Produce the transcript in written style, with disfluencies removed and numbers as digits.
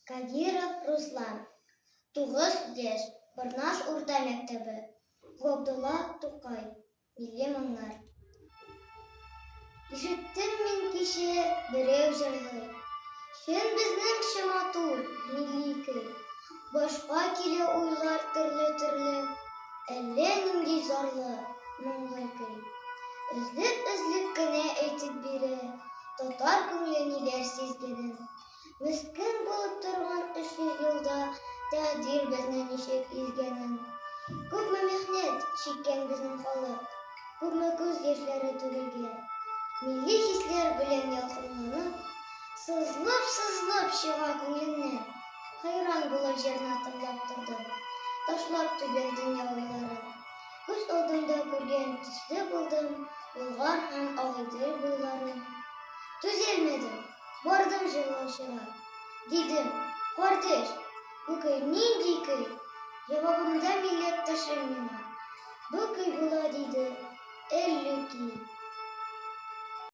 Кадиров Руслан. 9 яшь. Барнаш урта мәктәбе. Габдулла Тукай. Милли моңнар. Ишеттем мин кичә берәү җырлый. Чын безнең матур милли көй. Башка килә уйлар төрле-төрле. Әллә нинди зарлы, моңлы көй. Өзлек кенә әйтеп бирә. Татар күңле ниләр сизгәнен. Мескен булып торган 300 елда тәкъдир безне ничек изгәнен. Күпме михнәт чиккән безнең халык. Күпме күз яшьләре түгелгән. Милли хисләр белән ялкынланып, сызлап чыга күңленнән. Хайран булып җырны тыңлап тордым, ташлап түбән дөнья уйларын. Күз алдымда күргән төсле булдым, Болгар һәм Агыйдел буйларын. Түзелмәдем, бардым җырлаучыга. Дидем, кардәш, бу көй нинди көй? Җавабымда милләттәшем миңа. Бу көй була диде